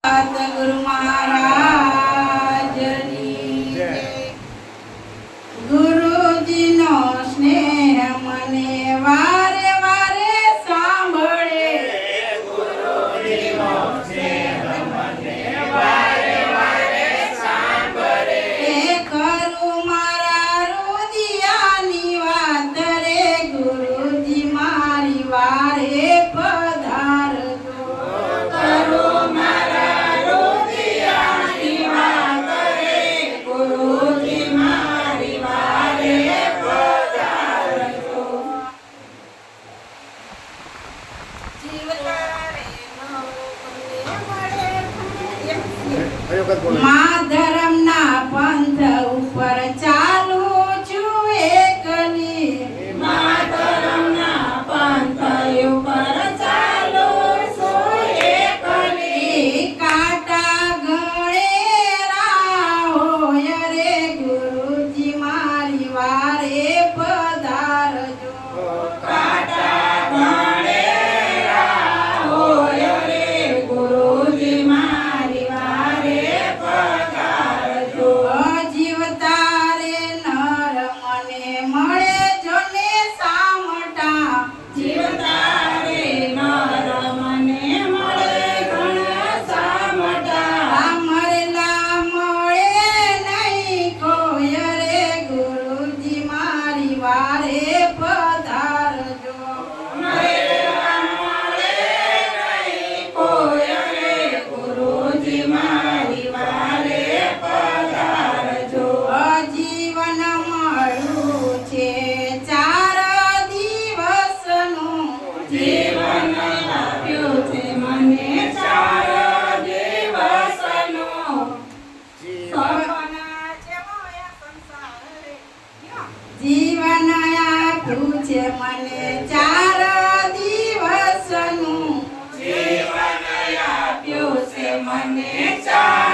સતગુરુ મહારાજની જય। ગુરુજીનો સ્નેહ મને વારે વારે સાંભળે, ગુરુજીનો સ્નેહ મને વારે વારે સાંભળે। એ કરું મારા રુદિયાની વાત રે, ગુરુજી મારી વારે પધારજો। કરું મારા રુદિયાની વાત રે, ગુરુજી મારી વારે પધારજો। મા ધરમના પંથ ઉપર ચાલું છું એકલી, મા ધરમના પંથ ઉપર ચાલું છું એકલી। કાંટા ગળેરા હોય રે, ગુરુજી મારી વારે પધારજો। કાંટા ગળેરા હોય રે, ગુરુજી મારી વારે પધારજો। જીવતા રે નર મને મળે જો ને સામટા, જીવતા રે નર મને મળે ઘણા સામટા। આ મરેલા મળે નહીં કોઈ રે, ગુરુજી મારી વારે પધારજો। મરેલા મળે નહીં કોઈ રે, ગુરુજી મારી વારે પધારજો। જીવન મળ્યું છે 4 દિવસનું, જીવન આપ્યું છે મને 4 દિવસનું। સપના જેવો એ સંસાર રે, જીવન આપ્યું છે મને 4 દિવસનું, જીવન આપ્યું છે મને 4